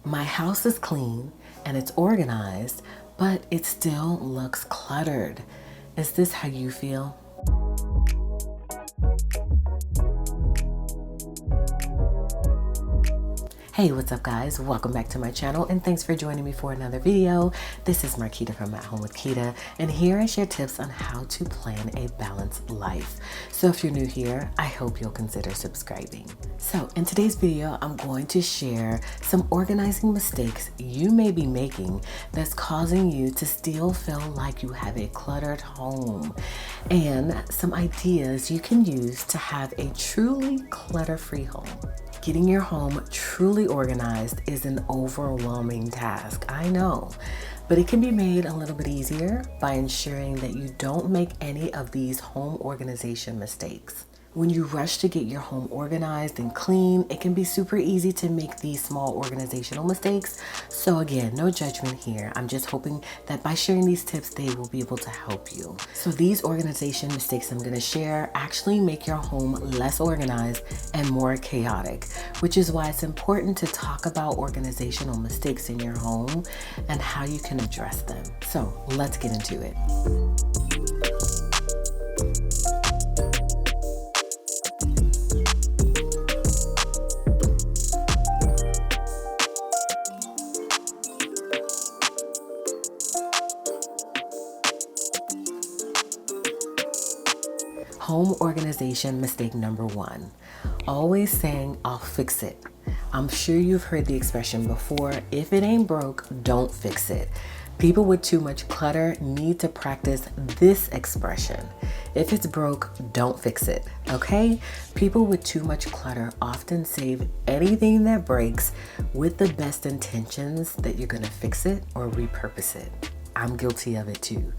My house is clean and it's organized, but it still looks cluttered. Is this how you feel? Hey, what's up guys? Welcome back to my channel and thanks for joining me for another video. This is Marquita from At Home with Quita, and here I share tips on how to plan a balanced life. So if you're new here, I hope you'll consider subscribing. So in today's video, I'm going to share some organizing mistakes you may be making that's causing you to still feel like you have a cluttered home, and some ideas you can use to have a truly clutter-free home. Getting your home truly organized is an overwhelming task, I know, but it can be made a little bit easier by ensuring that you don't make any of these home organization mistakes. When you rush to get your home organized and clean, it can be super easy to make these small organizational mistakes. So again, no judgment here. I'm just hoping that by sharing these tips, they will be able to help you. So these organization mistakes I'm going to share actually make your home less organized and more chaotic, which is why it's important to talk about organizational mistakes in your home and how you can address them. So let's get into it. Home organization mistake number one, always saying, "I'll fix it." I'm sure you've heard the expression before, if it ain't broke, don't fix it. People with too much clutter need to practice this expression. If it's broke, don't fix it, okay? People with too much clutter often save anything that breaks with the best intentions that you're gonna fix it or repurpose it. I'm guilty of it too.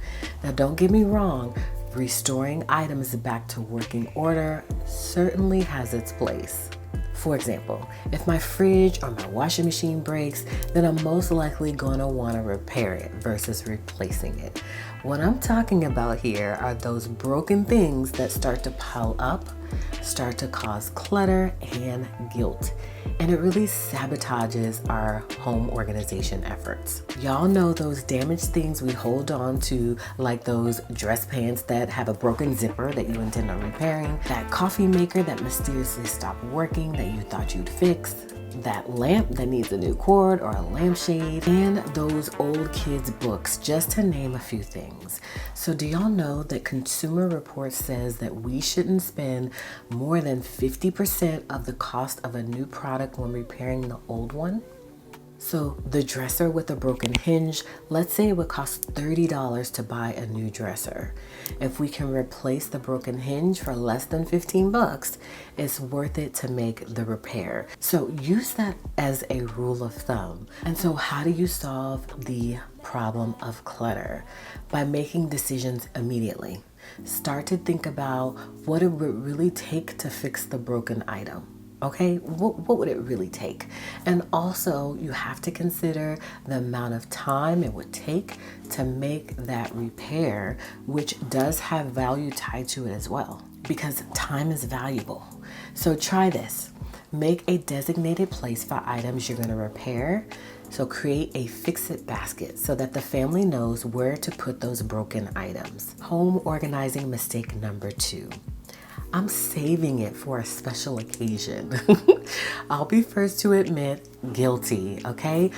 Now don't get me wrong, restoring items back to working order certainly has its place. For example, if my fridge or my washing machine breaks, then I'm most likely gonna wanna repair it versus replacing it. What I'm talking about here are those broken things that start to pile up, start to cause clutter and guilt, and it really sabotages our home organization efforts. Y'all know those damaged things we hold on to, like those dress pants that have a broken zipper that you intend on repairing, that coffee maker that mysteriously stopped working that you thought you'd fix, that lamp that needs a new cord or a lampshade, and those old kids' books, just to name a few things. So do y'all know that Consumer Reports says that we shouldn't spend more than 50% of the cost of a new product when repairing the old one? So the dresser with a broken hinge, let's say it would cost $30 to buy a new dresser. If we can replace the broken hinge for less than 15 bucks, it's worth it to make the repair. So use that as a rule of thumb. And so how do you solve the problem of clutter? By making decisions immediately. Start to think about what it would really take to fix the broken item. Okay, what would it really take? And also you have to consider the amount of time it would take to make that repair, which does have value tied to it as well, because time is valuable. So try this. Make a designated place for items you're gonna repair. So create a fix-it basket so that the family knows where to put those broken items. Home organizing mistake number two. I'm saving it for a special occasion. I'll be first to admit, guilty, okay?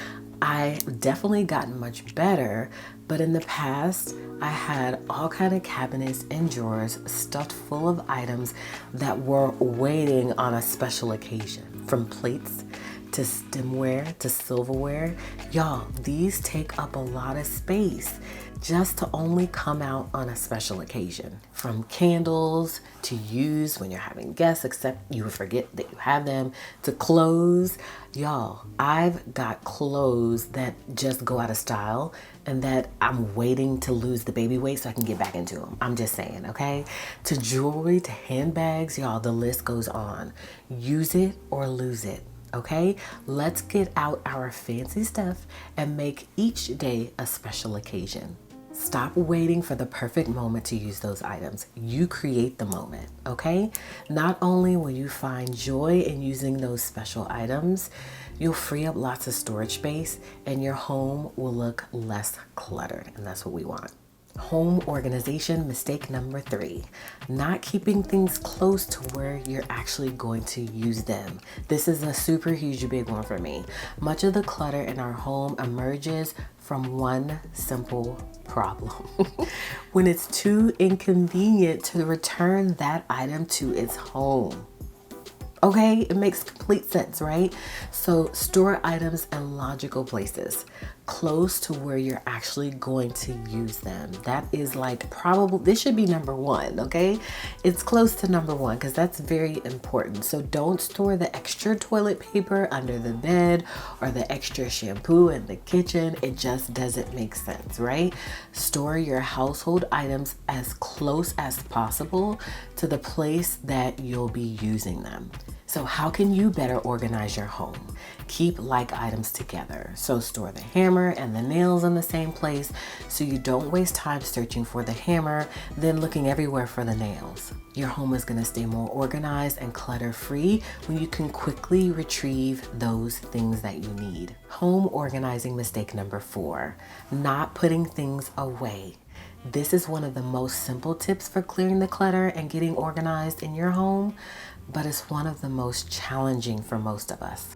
I've definitely gotten much better, but in the past, I had all kind of cabinets and drawers stuffed full of items that were waiting on a special occasion. From plates to stemware to silverware. Y'all, these take up a lot of space just to only come out on a special occasion. From candles to use when you're having guests, except you forget that you have them, to clothes. Y'all, I've got clothes that just go out of style and that I'm waiting to lose the baby weight so I can get back into them. I'm just saying, okay? To jewelry, to handbags, y'all, the list goes on. Use it or lose it. Okay, let's get out our fancy stuff and make each day a special occasion. Stop waiting for the perfect moment to use those items. You create the moment, okay? Not only will you find joy in using those special items, You'll free up lots of storage space and your home will look less cluttered, and that's what we want. Home organization mistake number 3, not keeping things close to where you're actually going to use them. This is a super huge big one for me. Much of the clutter in our home emerges from one simple problem. When it's too inconvenient to return that item to its home. Okay, it makes complete sense, right? So store items in logical places, close to where you're actually going to use them. That is like this should be number 1, okay? It's close to number 1 because that's very important. So don't store the extra toilet paper under the bed or the extra shampoo in the kitchen. It just doesn't make sense, right? Store your household items as close as possible to the place that you'll be using them. So how can you better organize your home? Keep like items together. So store the hammer and the nails in the same place so you don't waste time searching for the hammer, then looking everywhere for the nails. Your home is going to stay more organized and clutter-free when you can quickly retrieve those things that you need. Home organizing mistake number 4, not putting things away. This is one of the most simple tips for clearing the clutter and getting organized in your home, but it's one of the most challenging for most of us.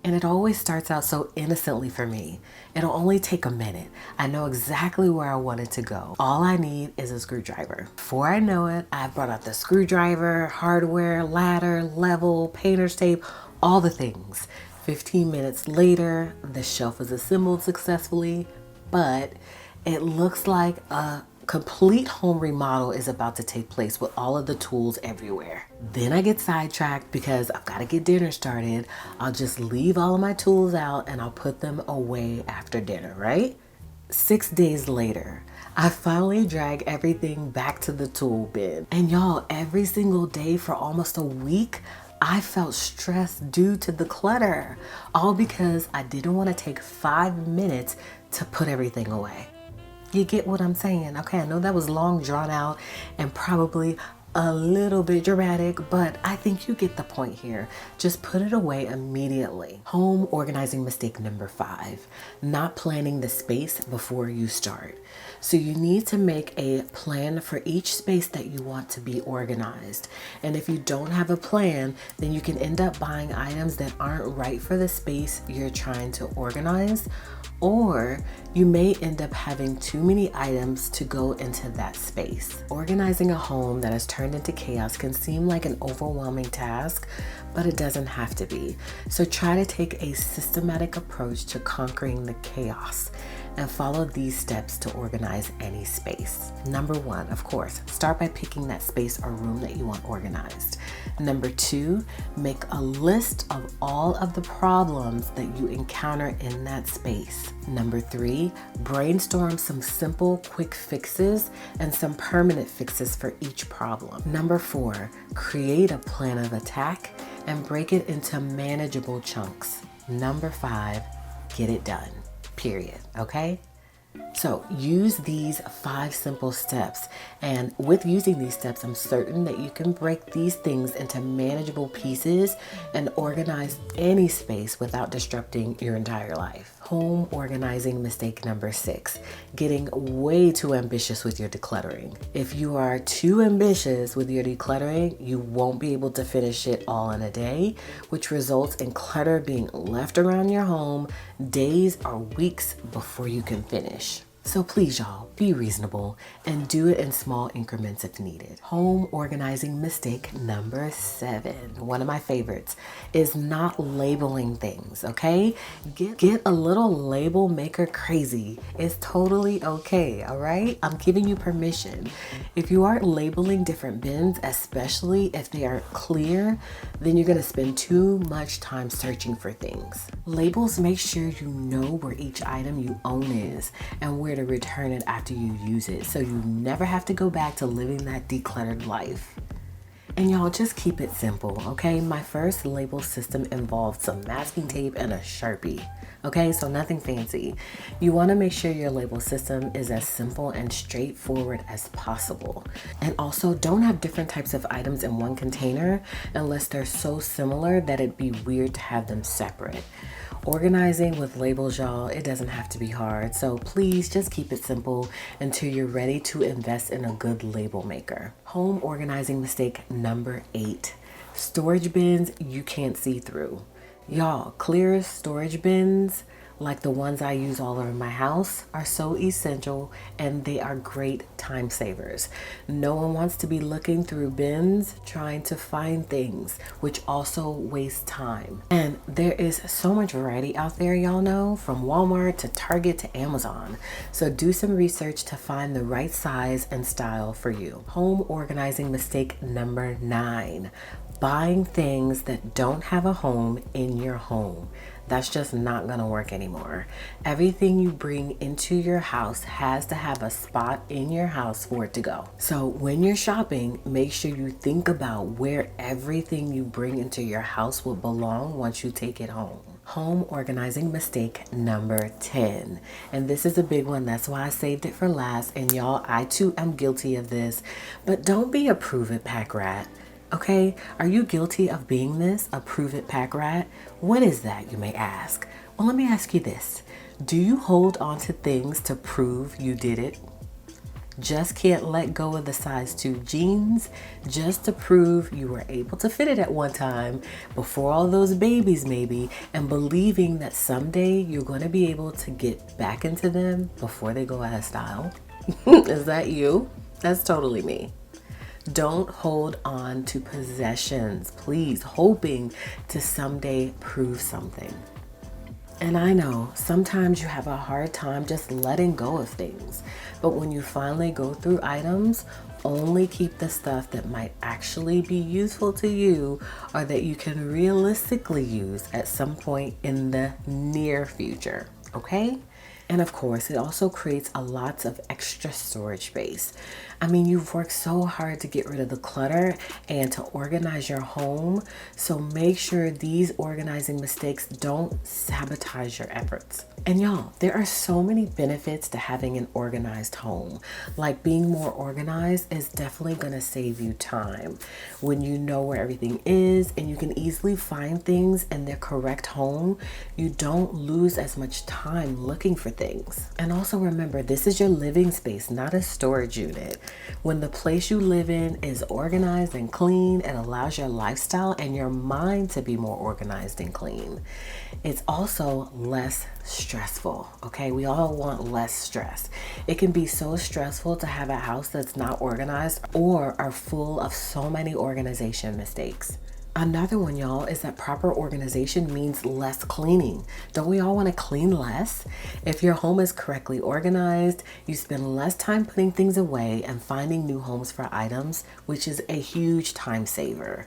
And it always starts out so innocently for me. It'll only take a minute. I know exactly where I want it to go. All I need is a screwdriver. Before I know it, I've brought out the screwdriver, hardware, ladder, level, painter's tape, all the things. 15 minutes later, the shelf is assembled successfully, but it looks like a complete home remodel is about to take place with all of the tools everywhere. Then I get sidetracked because I've got to get dinner started. I'll just leave all of my tools out and I'll put them away after dinner, right? 6 days later, I finally drag everything back to the tool bin. And y'all, every single day for almost a week, I felt stressed due to the clutter, all because I didn't want to take 5 minutes to put everything away. You get what I'm saying? Okay, I know that was long, drawn out, and probably a little bit dramatic, but I think you get the point here. Just put it away immediately. Home organizing mistake number 5, not planning the space before you start. So you need to make a plan for each space that you want to be organized. And if you don't have a plan, then you can end up buying items that aren't right for the space you're trying to organize, or you may end up having too many items to go into that space. Organizing a home that has turned into chaos can seem like an overwhelming task, but it doesn't have to be. So try to take a systematic approach to conquering the chaos and follow these steps to organize any space. Number 1, of course, start by picking that space or room that you want organized. Number 2, make a list of all of the problems that you encounter in that space. Number 3, brainstorm some simple, quick fixes and some permanent fixes for each problem. Number 4, create a plan of attack and break it into manageable chunks. Number 5, get it done. Period. Okay? So use these 5 simple steps, and with using these steps, I'm certain that you can break these things into manageable pieces and organize any space without disrupting your entire life. Home organizing mistake number 6, getting way too ambitious with your decluttering. If you are too ambitious with your decluttering, you won't be able to finish it all in a day, which results in clutter being left around your home days or weeks before you can finish. So please, y'all, be reasonable and do it in small increments if needed. Home organizing mistake number 7, one of my favorites, is not labeling things, okay? Get a little label maker crazy. It's totally okay, all right? I'm giving you permission. If you aren't labeling different bins, especially if they aren't clear, then you're gonna spend too much time searching for things. Labels make sure you know where each item you own is and where to return it after you use it, so you never have to go back to living that decluttered life. And y'all, just keep it simple, okay? My first label system involved some masking tape and a Sharpie. Okay, so nothing fancy. You want to make sure your label system is as simple and straightforward as possible. And also, don't have different types of items in one container unless they're so similar that it'd be weird to have them separate. Organizing with labels, y'all, it doesn't have to be hard. So please just keep it simple until you're ready to invest in a good label maker. Home organizing mistake number 8. Storage bins you can't see through. Y'all, clear storage bins like the ones I use all over my house are so essential, and they are great time savers. No one wants to be looking through bins trying to find things, which also wastes time. And there is so much variety out there, y'all know, from Walmart to Target to Amazon. So do some research to find the right size and style for you. Home organizing mistake number 9. Buying things that don't have a home in your home. That's just not gonna work anymore. Everything you bring into your house has to have a spot in your house for it to go. So when you're shopping, make sure you think about where everything you bring into your house will belong once you take it home. Home organizing mistake number 10. And this is a big one. That's why I saved it for last. And y'all, I too am guilty of this. But don't be a prove it pack rat. Okay, are you guilty of being this, a prove it pack rat? What is that, you may ask? Well, let me ask you this. Do you hold on to things to prove you did it? Just can't let go of the size 2 jeans just to prove you were able to fit it at one time before all those babies maybe, and believing that someday you're going to be able to get back into them before they go out of style? Is that you? That's totally me. Don't hold on to possessions, please, hoping to someday prove something. And I know sometimes you have a hard time just letting go of things, but when you finally go through items, only keep the stuff that might actually be useful to you or that you can realistically use at some point in the near future, okay? And of course, it also creates a lot of extra storage space. I mean, you've worked so hard to get rid of the clutter and to organize your home. So make sure these organizing mistakes don't sabotage your efforts. And y'all, there are so many benefits to having an organized home. Like being more organized is definitely gonna save you time. When you know where everything is and you can easily find things in their correct home, you don't lose as much time looking for things. And also remember, this is your living space, not a storage unit. When the place you live in is organized and clean, it allows your lifestyle and your mind to be more organized and clean. It's also less stressful, okay? We all want less stress. It can be so stressful to have a house that's not organized or are full of so many organization mistakes. Another one, y'all, is that proper organization means less cleaning. Don't we all want to clean less? If your home is correctly organized, you spend less time putting things away and finding new homes for items, which is a huge time saver.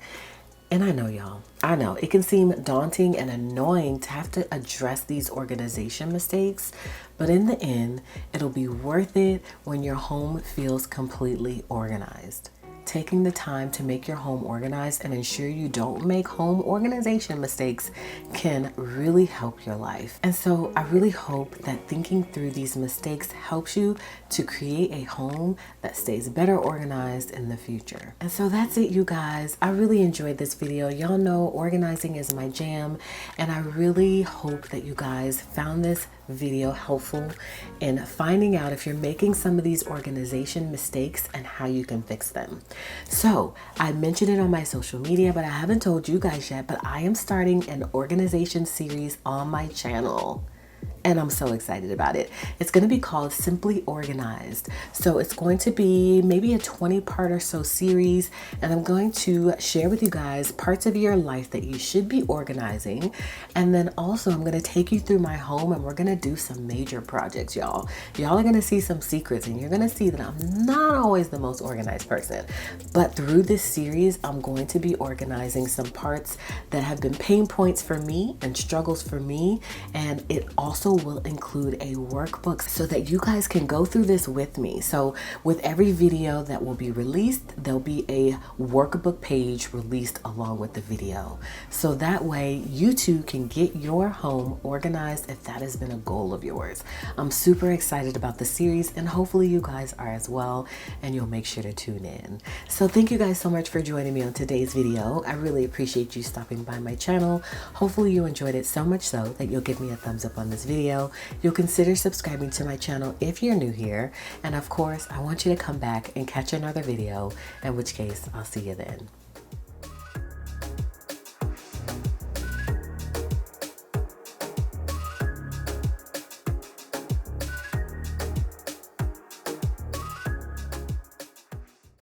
And I know, y'all, I know it can seem daunting and annoying to have to address these organization mistakes, but in the end, it'll be worth it when your home feels completely organized. Taking the time to make your home organized and ensure you don't make home organization mistakes can really help your life. And so I really hope that thinking through these mistakes helps you to create a home that stays better organized in the future. And so that's it, you guys. I really enjoyed this video. Y'all know organizing is my jam, and I really hope that you guys found this video helpful in finding out if you're making some of these organization mistakes and how you can fix them. So I mentioned it on my social media, but I haven't told you guys yet, but I am starting an organization series on my channel. And I'm so excited about it. It's going to be called Simply Organized. So it's going to be maybe a 20-part or so series. And I'm going to share with you guys parts of your life that you should be organizing. And then also I'm going to take you through my home and we're going to do some major projects, y'all. Y'all are going to see some secrets and you're going to see that I'm not always the most organized person. But through this series, I'm going to be organizing some parts that have been pain points for me and struggles for me. And it also will include a workbook so that you guys can go through this with me. So with every video that will be released, there'll be a workbook page released along with the video. So that way you too can get your home organized if that has been a goal of yours. I'm super excited about the series and hopefully you guys are as well, and you'll make sure to tune in. So thank you guys so much for joining me on today's video. I really appreciate you stopping by my channel. Hopefully you enjoyed it so much so that you'll give me a thumbs up on this video. You'll consider subscribing to my channel if you're new here. And of course, I want you to come back and catch another video, in which case I'll see you then.